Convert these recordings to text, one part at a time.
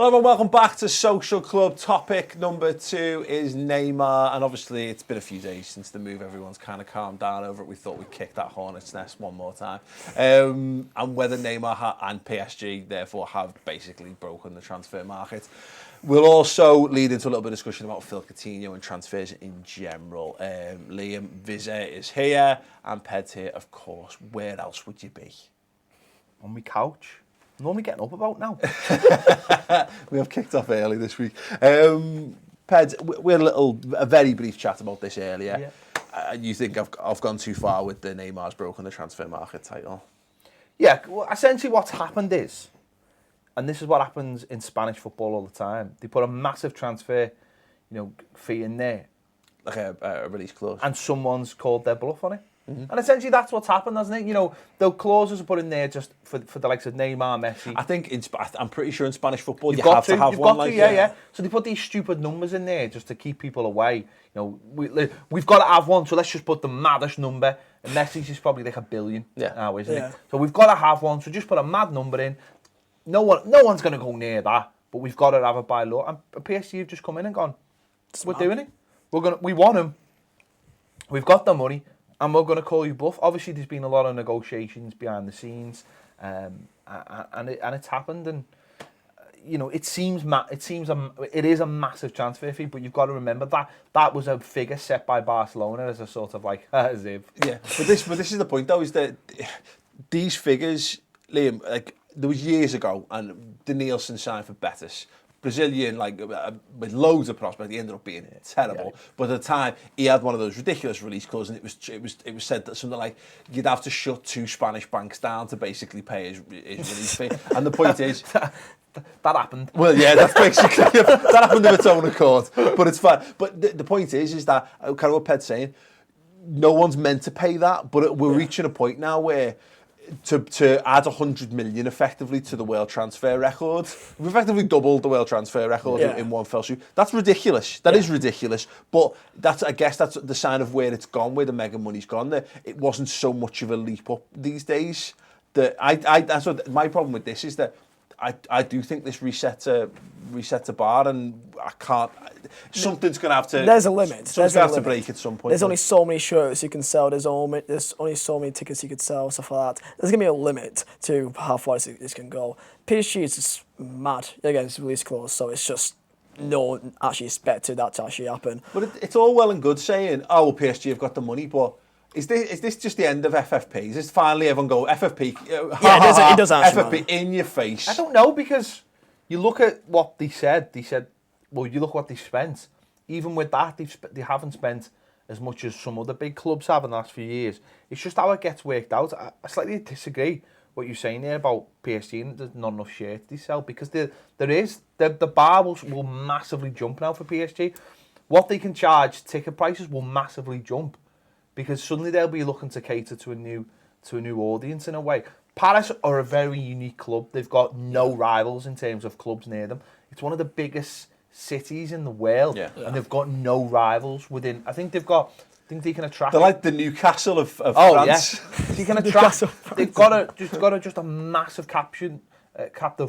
Hello and welcome back to Social Club. Topic number 2 is Neymar, and obviously it's been a few days since the move. Everyone's kind of calmed down over it. We thought we'd kick that hornet's nest one more time. And whether Neymar and PSG therefore have basically broken the transfer market. We'll also lead into a little bit of discussion about Phil Coutinho and transfers in general. Liam Vizet is here and Ped's here, of course. Where else would you be? On my couch. I'm normally getting up about now. We have kicked off early this week. Ped, we had a very brief chat about this earlier. Yeah. You think I've gone too far with the Neymar's broken the transfer market title? Yeah, well, essentially what's happened is, and this is what happens in Spanish football all the time, they put a massive transfer, fee in there. Like a release clause. And someone's called their bluff on it. Mm-hmm. And essentially that's what's happened, hasn't it? The clauses are put in there just for the likes of Neymar, Messi. I think I'm pretty sure in Spanish football you have to have one. Yeah. So they put these stupid numbers in there just to keep people away. We've got to have one, so let's just put the maddest number. And Messi's is probably like $1 billion now, isn't it? So we've got to have one, so just put a mad number in. No one's going to go near that, but we've got to have it by law. And PSG have just come in and gone, we're doing it. We want them. We've got the money. And we're going to call you bluff. Obviously, there's been a lot of negotiations behind the scenes, and it's happened. And it is a massive transfer fee. But you've got to remember that was a figure set by Barcelona as a sort of like as if. Yeah, but this is the point though, is that these figures, Liam, like there was years ago, and the Nielsen signed for Betis. Brazilian, with loads of prospects, he ended up being terrible. Yeah. But at the time, he had one of those ridiculous release clauses, and it was said that something like you'd have to shut 2 Spanish banks down to basically pay his release fee. And the point is, that happened. Well, yeah, that's basically that happened of its own accord. But it's fine. But the point is that kind of what Ped's saying. No one's meant to pay that, but we're reaching a point now where. To add 100 million effectively to the world transfer record. We've effectively doubled the world transfer record in one fell swoop. That's ridiculous. That is ridiculous. But I guess that's the sign of where it's gone, where the mega money's gone. That it wasn't so much of a leap up these days. That's what my problem with this is that I do think this resets a bar, and I can't. Something's going to have to. There's a limit. Something's going to have to break at some point. There's only so many shirts you can sell. There's only so many tickets you could sell, stuff like that. There's going to be a limit to how far this can go. PSG is just mad. Again, it's a release clause, so it's just no one actually expected that to actually happen. But it's all well and good saying, oh, well, PSG have got the money, but. Is this just the end of FFP? Is this finally everyone go FFP? It does actually. FFP in your face. I don't know, because you look at what they said. They said, well, you look what they spent. Even with that, they haven't spent as much as some other big clubs have in the last few years. It's just how it gets worked out. I slightly disagree what you're saying there about PSG and there's not enough shirts they sell, because the bar will massively jump now for PSG. What they can charge, ticket prices will massively jump. Because suddenly they'll be looking to cater to a new audience in a way. Paris are a very unique club. They've got no rivals in terms of clubs near them. It's one of the biggest cities in the world, and they've got no rivals within. I think they can attract. They're like the Newcastle of France. Yeah. They can attract. They've got a massive captive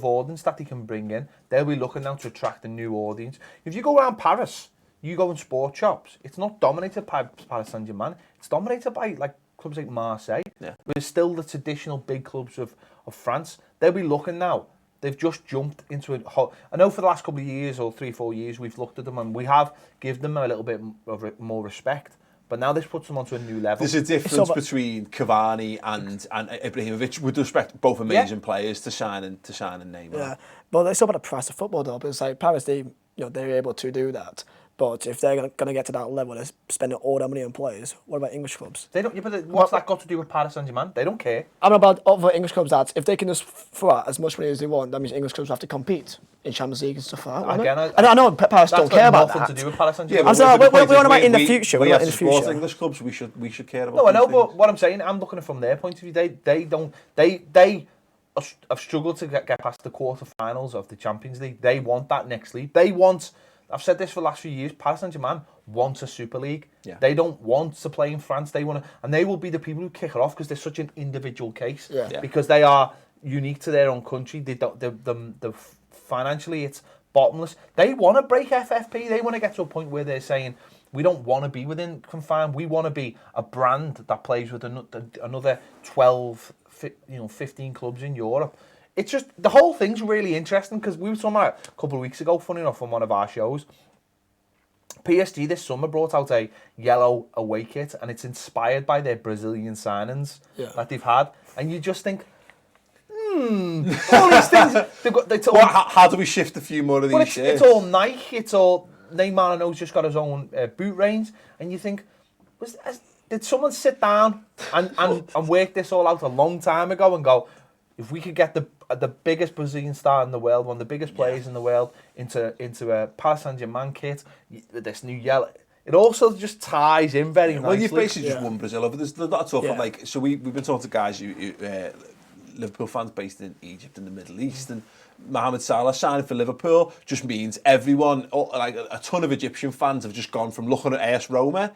audience that they can bring in. They'll be looking now to attract a new audience. If you go around Paris, you go in sports shops, it's not dominated by Paris Saint-Germain. It's dominated by clubs like Marseille. Yeah. There's still the traditional big clubs of France. They'll be looking now. They've just jumped into it. I know for the last couple of years or 3-4 years we've looked at them and we have given them a little bit of more respect. But now this puts them onto a new level. There's a difference between Cavani and Ibrahimovic, with respect, both amazing players to sign and Neymar. Yeah, but it's all about the price of football though. But it's like Paris, they're able to do that. But if they're going to get to that level, they're spending all that money on players. What about English clubs? They don't. Yeah, but what's that got to do with Paris Saint-Germain? They don't care. I'm about other English clubs that if they can just throw out as much money as they want, that means English clubs have to compete in Champions League and stuff like that. Again, I know Paris don't care about that. Nothing to do with Paris Saint-Germain. I'm saying we're on about in the future. We have to support English clubs. We should care about. No, I know, but what I'm saying, I'm looking at it from their point of view. They have struggled to get past the quarterfinals of the Champions League. They want that next league. They want. I've said this for the last few years. Paris Saint-Germain wants a Super League. Yeah. They don't want to play in France. They want to, and they will be the people who kick it off because they're such an individual case. Yeah. Because they are unique to their own country. They don't. The financially, it's bottomless. They want to break FFP. They want to get to a point where they're saying, we don't want to be within confine. We want to be a brand that plays with another 12, 15 clubs in Europe. It's just, the whole thing's really interesting because we were talking about a couple of weeks ago, funny enough, on one of our shows. PSG this summer brought out a yellow away kit, and it's inspired by their Brazilian signings that they've had. And you just think, all these things. How do we shift a few more of these shirts? It's all Nike, it's all Neymar. I know he's just got his own boot range, and you think, did someone sit down and work this all out a long time ago and go, if we could get the biggest Brazilian star in the world, one of the biggest players in the world, into a Paris Saint-Germain kit with this new yellow, it also just ties in very nicely. Well, you've basically just won Brazil over. There's a lot of talk of, like, so we've been talking to guys Liverpool fans based in Egypt and the Middle East, and Mohamed Salah signing for Liverpool just means everyone, like a ton of Egyptian fans, have just gone from looking at AS Roma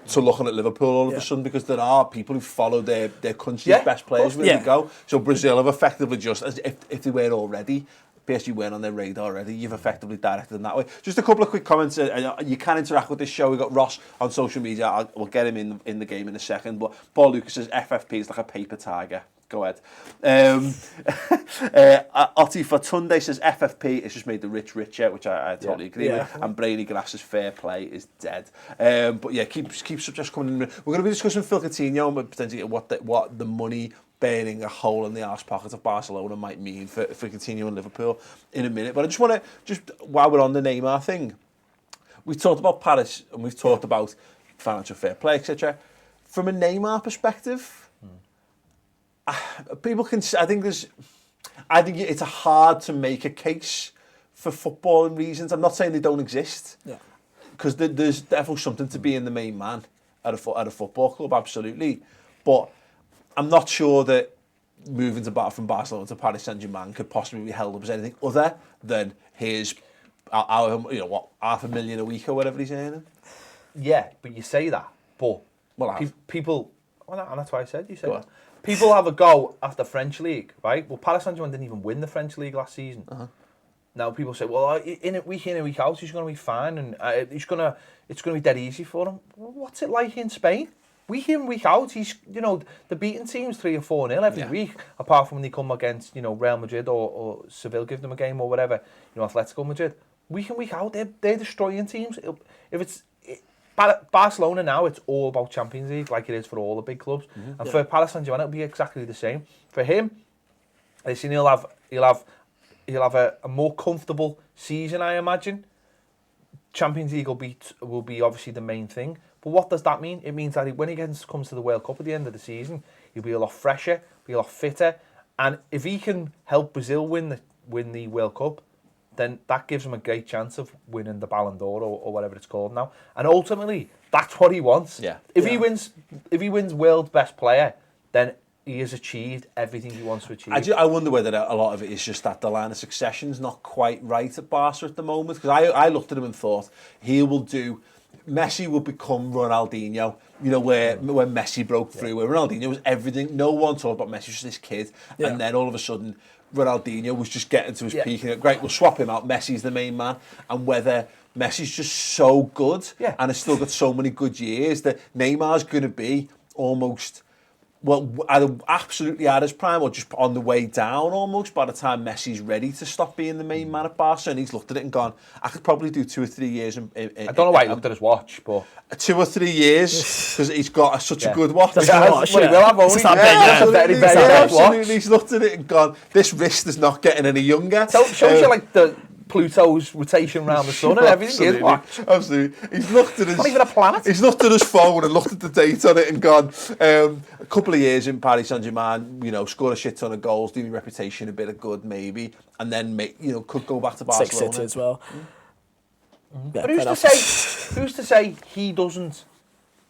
to looking at Liverpool all of a sudden, because there are people who follow their country's best players where they go. So Brazil have effectively just, as if they were already, PSG weren't on their radar already, you've effectively directed them that way. Just a couple of quick comments. You can interact with this show. We've got Ross on social media. We'll get him in the game in a second. But Paul Lucas says FFP is like a paper tiger. Go ahead. Otti Fatunde says FFP has just made the rich richer, which I totally agree with. And Brainy Grass's fair play is dead. But yeah, keep subjects coming in. We're going to be discussing Phil Coutinho and potentially what the money burning a hole in the arse pocket of Barcelona might mean for Coutinho and Liverpool in a minute. But I just want to, while we're on the Neymar thing, we've talked about Paris and we've talked about financial fair play, etc. From a Neymar perspective, people can. I think it's hard to make a case for footballing reasons. I'm not saying they don't exist, because there's definitely something to being the main man at a football club, absolutely. But I'm not sure that moving from Barcelona to Paris Saint-Germain could possibly be held up as anything other than his, $500,000 a week or whatever he's earning. Yeah, but you say that, but people, and that's why I said you said that. People have a go at the French league, right? Well, Paris Saint-Germain didn't even win the French league last season. Now people say, well, week in and week out, he's going to be fine, and it's going to be dead easy for him. Well, what's it like in Spain? Week in, week out, he's, the beating teams 3 or 4-0 every week, apart from when they come against, Real Madrid or Seville, give them a game or whatever, Atletico Madrid. Week in, week out, they're destroying teams. If it's Barcelona now, it's all about Champions League, like it is for all the big clubs. And for Paris Saint-Germain, it'll be exactly the same. For him, listen, he'll have a more comfortable season, I imagine. Champions League will be obviously the main thing. But what does that mean? It means that when he comes to the World Cup at the end of the season, he'll be a lot fresher, be a lot fitter. And if he can help Brazil win the World Cup, then that gives him a great chance of winning the Ballon d'Or or whatever it's called now. And ultimately, that's what he wants. If he wins World's Best Player, then he has achieved everything he wants to achieve. I wonder whether a lot of it is just that the line of succession's not quite right at Barca at the moment. Because I looked at him and thought, Messi will become Ronaldinho, where Messi broke through, where Ronaldinho was everything. No one talked about Messi, just this kid. And then all of a sudden, Ronaldinho was just getting to his peak. And great, we'll swap him out. Messi's the main man. And whether Messi's just so good and has still got so many good years that Neymar's going to be almost, either absolutely at his prime or just on the way down almost by the time Messi's ready to stop being the main man at Barca. And he's looked at it and gone, I could probably do 2 or 3 years. I don't know why he looked at his watch, but 2 or 3 years, because he's got such a good watch. He will have only. Absolutely. He's looked at it and gone, this wrist is not getting any younger. So it shows you like the Pluto's rotation around the sun and everything. Absolutely. He's looked at his, not even a planet. He's looked at his phone and looked at the date on it and gone, a couple of years in Paris Saint-Germain, score a shit ton of goals, do your reputation a bit of good maybe, and then could go back to Barcelona. 6 City as well. Yeah, but who's to say he doesn't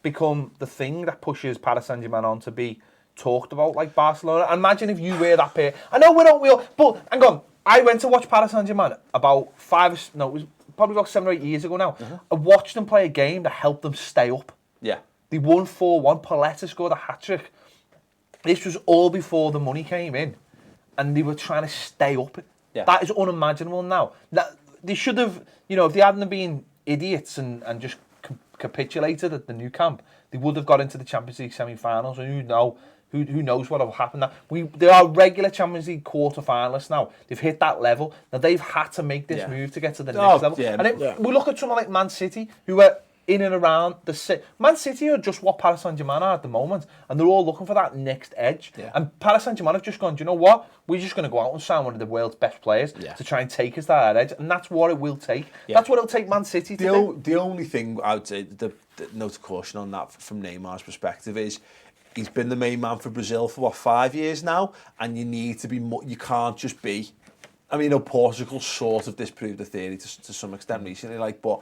become the thing that pushes Paris Saint-Germain on to be talked about like Barcelona? Imagine if you were that player. I know we all, but hang on. I went to watch Paris Saint-Germain about 7 or 8 years ago now. I watched them play a game that helped them stay up. Yeah. They won 4-1. Pauletta scored a hat-trick. This was all before the money came in. And they were trying to stay up Yeah. That is unimaginable now. They should have, if they hadn't been idiots and just capitulated at the new camp, they would have got into the Champions League semi-finals, and who knows what will happen. They are regular Champions League quarter-finalists now. They've hit that level. Now they've had to make this move to get to the next level. Yeah. And then we look at someone like Man City, who are in and around Man City are just what Paris Saint-Germain are at the moment, and they're all looking for that next edge. Yeah. And Paris Saint-Germain have just gone, do you know what? We're just going to go out and sign one of the world's best players to try and take us to that edge, and that's what it will take. Yeah. That's what it'll take Man City to do. The only thing I would say, the note of caution on that from Neymar's perspective is, he's been the main man for Brazil for 5 years now, and you need to be more, you can't just be. I mean, Portugal sort of disproved the theory to some extent recently, but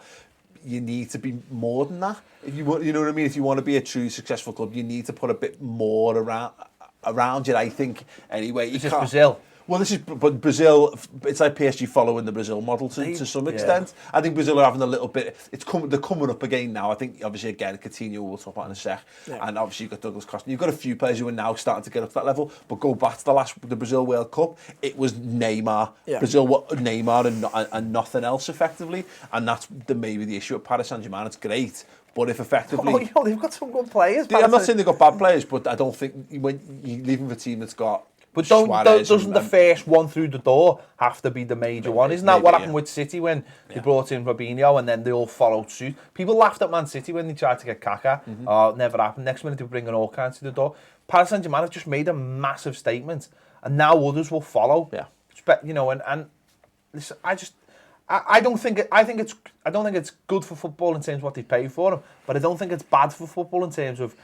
you need to be more than that. If you want, you know what I mean. If you want to be a true successful club, you need to put a bit more around it. I think anyway. It's just Brazil. Well, but Brazil, it's like PSG following the Brazil model to some extent. I think Brazil are having a little bit, they're coming up again now. I think, obviously, again, Coutinho, we'll talk about in a sec. Yeah. And obviously, you've got Douglas Costa. You've got a few players who are now starting to get up to that level. But go back to the Brazil World Cup, it was Neymar. Yeah. Brazil were Neymar and nothing else, effectively. And that's maybe the issue at Paris Saint-Germain. It's great. But if effectively... they've got some good players. I'm not saying they've got bad players, but I don't think when you're leaving for a team that's got... But doesn't the first one through the door have to be the major one? Isn't that what happened with City when they brought in Robinho and then they all followed suit? People laughed at Man City when they tried to get Kaká. Oh, it never happened. Next minute they were bringing all kinds through the door. Paris Saint-Germain have just made a massive statement, and now others will follow. Yeah. And listen, I don't think it's good for football in terms of what they pay for them, but I don't think it's bad for football in terms of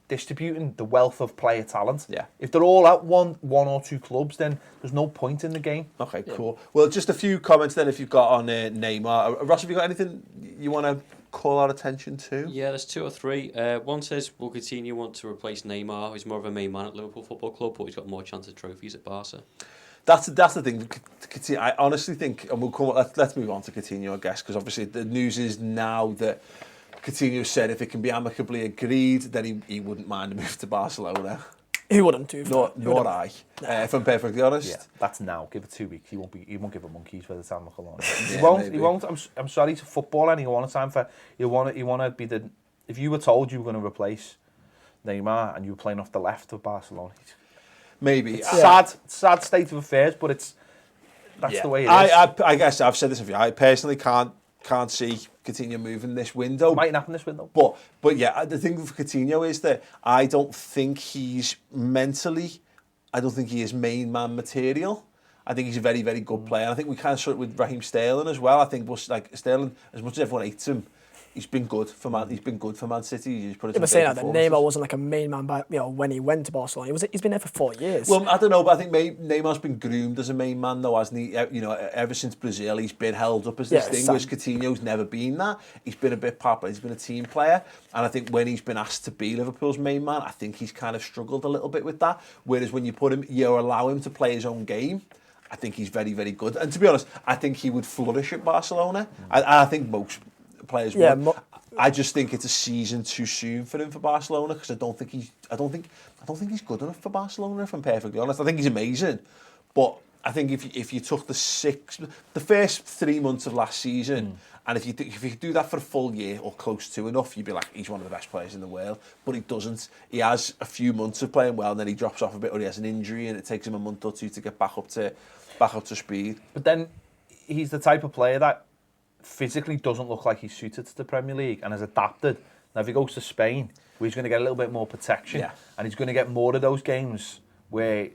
distributing the wealth of player talent. Yeah. If they're all at one or two clubs, then there's no point in the game. Okay, cool. Well, just a few comments then if you've got on Neymar. Ross, have you got anything you want to call our attention to? Yeah, there's two or three. One says, will Coutinho want to replace Neymar, who's more of a main man at Liverpool Football Club, but he's got more chance of trophies at Barca? That's the thing. I honestly think, and let's move on to Coutinho, I guess, because obviously the news is now that Coutinho said if it can be amicably agreed, then he wouldn't mind a move to Barcelona. He wouldn't do. Nor I. If I'm perfectly honest. Yeah, that's now. Give it 2 weeks. He won't give a monkeys by the time look along. He won't. I'm sorry. He's a footballer, and he want time for. You want to be the. If you were told you were going to replace Neymar and you were playing off the left of Barcelona, maybe it's sad state of affairs, but that's the way it is. I guess I've said this before. I personally can't see Coutinho moving this window. Might happen this window. But yeah, the thing with Coutinho is that I don't think he's mentally, I don't think he is main man material. I think he's a very, very good player. And I think we kind of saw it with Raheem Sterling as well. I think Sterling, as much as everyone hates him, he's been good for Man City. He's put it. Saying that Neymar wasn't like a main man, when he went to Barcelona, he's been there for 4 years. Well, I don't know, but I think Neymar's been groomed as a main man, though, hasn't he? Ever since Brazil, he's been held up as this thing. Whereas Coutinho's never been that. He's been a bit pop, he's been a team player, and I think when he's been asked to be Liverpool's main man, I think he's kind of struggled a little bit with that. Whereas when you allow him to play his own game, I think he's very, very good. And to be honest, I think he would flourish at Barcelona. I think most players would. I just think it's a season too soon for him for Barcelona because I don't think he's good enough for Barcelona, if I'm perfectly honest. I think he's amazing, but I think if you took the first 3 months of last season, and if you do that for a full year or close to enough, you'd be like, he's one of the best players in the world. But he doesn't. He has a few months of playing well, and then he drops off a bit, or he has an injury, and it takes him a month or two to get back up to speed. But then he's the type of player that physically doesn't look like he's suited to the Premier League and has adapted. Now if he goes to Spain, where he's going to get a little bit more protection, and he's going to get more of those games where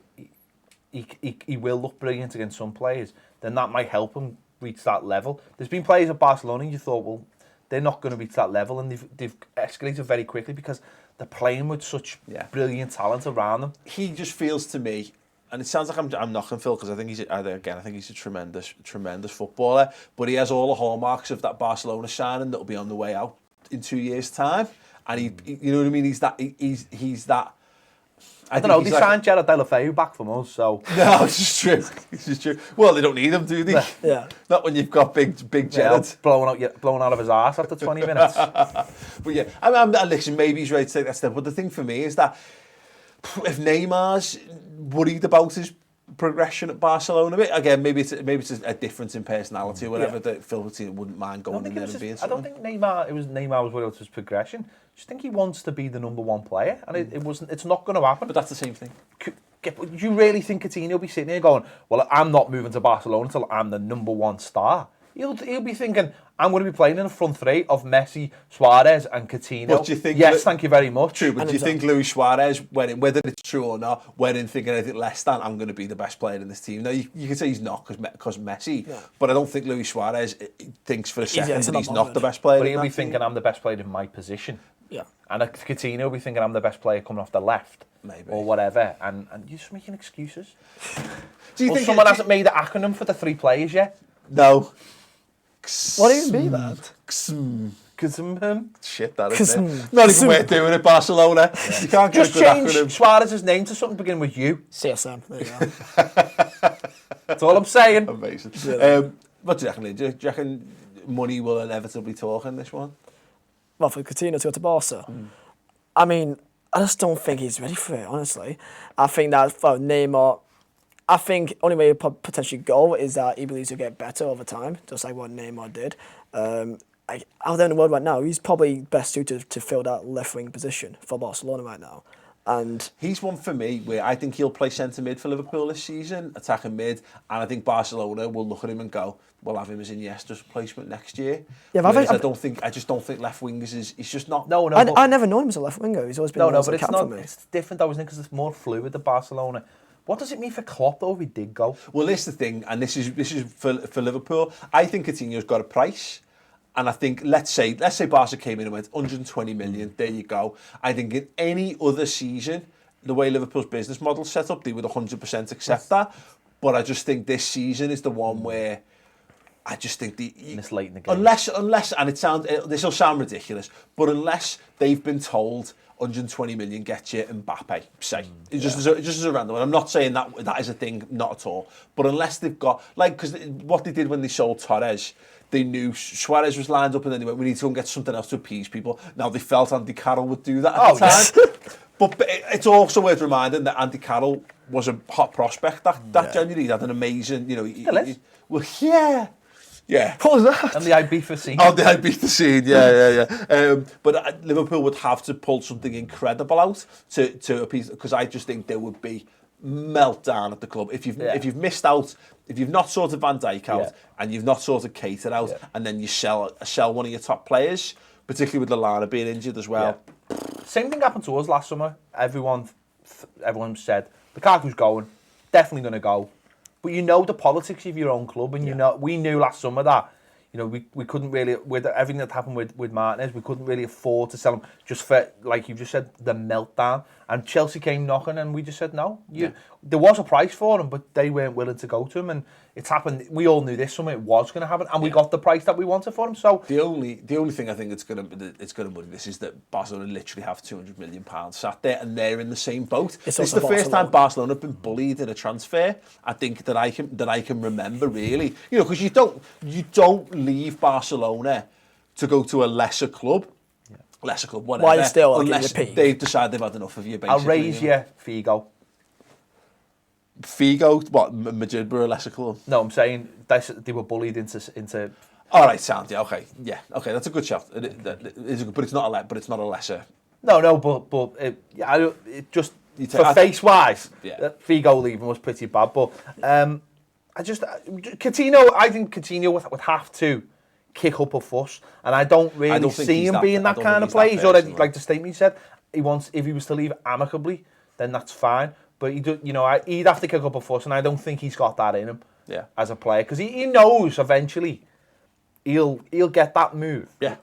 he will look brilliant against some players, then that might help him reach that level. There's been players at Barcelona you thought, well, they're not going to reach that level, and they've escalated very quickly because they're playing with such brilliant talent around them. He just feels to me, and it sounds like I'm knocking Phil because I think he's a tremendous footballer, but he has all the hallmarks of that Barcelona signing that'll be on the way out in 2 years' time, and he you know what I mean. He's that. I don't know. They signed Gerard Deulofeu back from us, so no, it's just true. Well, they don't need him, do they? Yeah. Not when you've got big Gerard blowing out of his arse after 20 minutes. But yeah, I'm listen. Maybe he's ready to take that step. But the thing for me is that if Neymar's worried about his progression at Barcelona. Again, maybe it's a difference in personality or whatever that Phil Coutinho wouldn't mind going in there and being I don't think Neymar was worried about his progression. I just think he wants to be the number one player, and it's not going to happen. But that's the same thing. Do you really think Coutinho will be sitting here going, well, I'm not moving to Barcelona until I'm the number one star? He'll be thinking, I'm going to be playing in the front three of Messi, Suarez and Coutinho. But do you think thank you very much. True, but do you think Luis Suarez, whether it's true or not, went in thinking anything less than, I'm going to be the best player in this team? No, you can say he's not because Messi, but I don't think Luis Suarez thinks for a second that he's not the best player. But he'll be thinking, I'm the best player in my position. Yeah. And Coutinho will be thinking, I'm the best player coming off the left. Maybe. Or whatever. And you're just making excuses. Do you think someone hasn't made the acronym for the three players yet? No. What do you mean by that? Shit, that is it. Not even worth doing it, Barcelona. Yeah. You can't just change Suarez's name to something beginning with U. CSM. There you go. That's all I'm saying. Amazing. What do you reckon, Lee? Do you reckon money will inevitably talk in this one? Well, for Coutinho to go to Barca, I mean, I just don't think he's ready for it, honestly. I think that for Neymar, I think only way he'll potentially go is that he believes he'll get better over time, just like what Neymar did. Out there in the world right now, he's probably best suited to fill that left wing position for Barcelona right now. And he's one for me where I think he'll play centre mid for Liverpool this season, attacking mid, and I think Barcelona will look at him and go, we'll have him as Iniesta's replacement next year. Yeah, but I just don't think left wingers he's just not. No. I never known him as a left winger. He's always been but it's not. It's different though, isn't it? Because it's more fluid at Barcelona. What does it mean for Klopp though if he did go? Well, this is the thing, and this is for Liverpool. I think Coutinho's got a price. And I think, let's say Barca came in and went 120 million, there you go. I think in any other season, the way Liverpool's business model's set up, they would 100% accept that. But I just think this season is the one where I just think it's late in the game. Unless, and this will sound ridiculous, but unless they've been told 120 million gets you Mbappe, say. Just as a random one. I'm not saying that is a thing, not at all. But unless they've got, because what they did when they sold Torres, they knew Suarez was lined up and then they went, we need to go and get something else to appease people. Now they felt Andy Carroll would do that at the time. But it's also worth reminding that Andy Carroll was a hot prospect that January. He had an amazing, Yeah. What was that? And the Ibiza scene. Oh, the Ibiza scene, yeah. But Liverpool would have to pull something incredible out to appease, because I just think there would be meltdown at the club if you've missed out, if you've not sorted Van Dijk out and you've not sorted Keita out, and then you sell one of your top players, particularly with Lallana being injured as well. Yeah. Same thing happened to us last summer. Everyone said Lukaku's going, definitely going to go. But you know the politics of your own club, and we knew last summer that we couldn't really, with everything that happened with Martinez, we couldn't really afford to sell him just for, like you just said, the meltdown. And Chelsea came knocking, and we just said no. There was a price for him, but they weren't willing to go to him, and it's happened. We all knew this summer it was going to happen, and we got the price that we wanted for him. So the only thing I think it's going to muddy this is that Barcelona literally have £200 million sat there, and they're in the same boat. This is the first time Barcelona have been bullied in a transfer, I think, that I can remember, really. Because you don't leave Barcelona to go to a lesser club. Lesser club, whatever. Why still unless they've decided they've had enough of you, basically. I'll raise you, Figo. Figo? What, Madrid were a lesser club? No, I'm saying they were bullied into. All right, sound, okay, that's a good shout. But it's not a lesser. No, but it just for face wise, Figo leaving was pretty bad. But Coutinho, I think Coutinho would have to kick up a fuss, and I don't really see him being that kind of player. He's already, like the statement he said, if he was to leave amicably, then that's fine. But he'd have to kick up a fuss, and I don't think he's got that in him as a player, because he knows eventually he'll get that move. Yeah,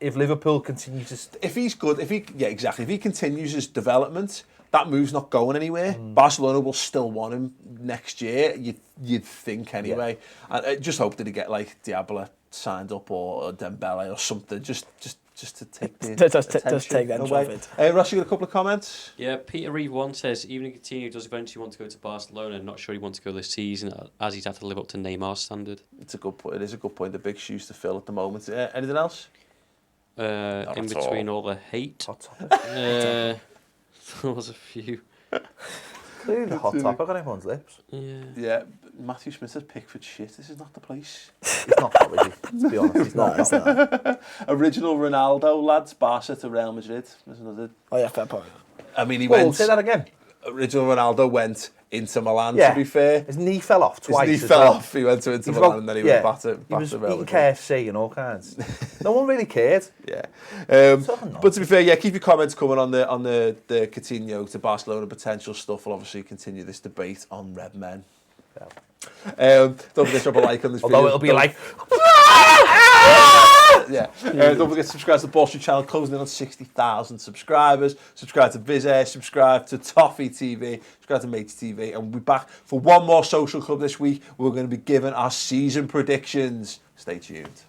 if Liverpool continues to, if he continues his development, that move's not going anywhere. Barcelona will still want him next year. You'd think anyway. I just hope that he get like Diablo signed up or Dembele or something, just to take the just take that away. Ross, you got a couple of comments? Yeah, Peter Reeve one says, even if Coutinho does eventually want to go to Barcelona, not sure he wants to go this season, as he'd have to live up to Neymar's standard. It's a good point. It is a good point. The big shoes to fill at the moment. Anything else? In between all the hate, there was a few. Clearly the hot topic on everyone's lips. Yeah, Matthew Smith says Pickford shit. This is not the place. He's not that, is he? To be honest, he's not. It's not. Original Ronaldo, lads. Barca to Real Madrid. There's another. Oh yeah, fair point. I mean, he Well, went. say that again. Original Ronaldo went into Milan, Yeah. to be fair. His knee fell off twice. His knee as fell well. off. He went to Inter He's Milan got- and then he yeah, was back He was to Real eating Madrid. KFC and all kinds. No one really cared. Yeah. Sort of But to be fair, yeah, keep your comments coming on the Coutinho to Barcelona potential stuff. We'll obviously continue this debate on Red Men. Don't forget to drop a like on this video. Although it'll be like, Yeah. Don't forget to subscribe to the Ball Street channel, closing in on 60,000 subscribers. Subscribe to Viz, subscribe to Toffee TV, subscribe to Matey TV, and we'll be back for one more social club this week. We're going to be giving our season predictions. Stay tuned.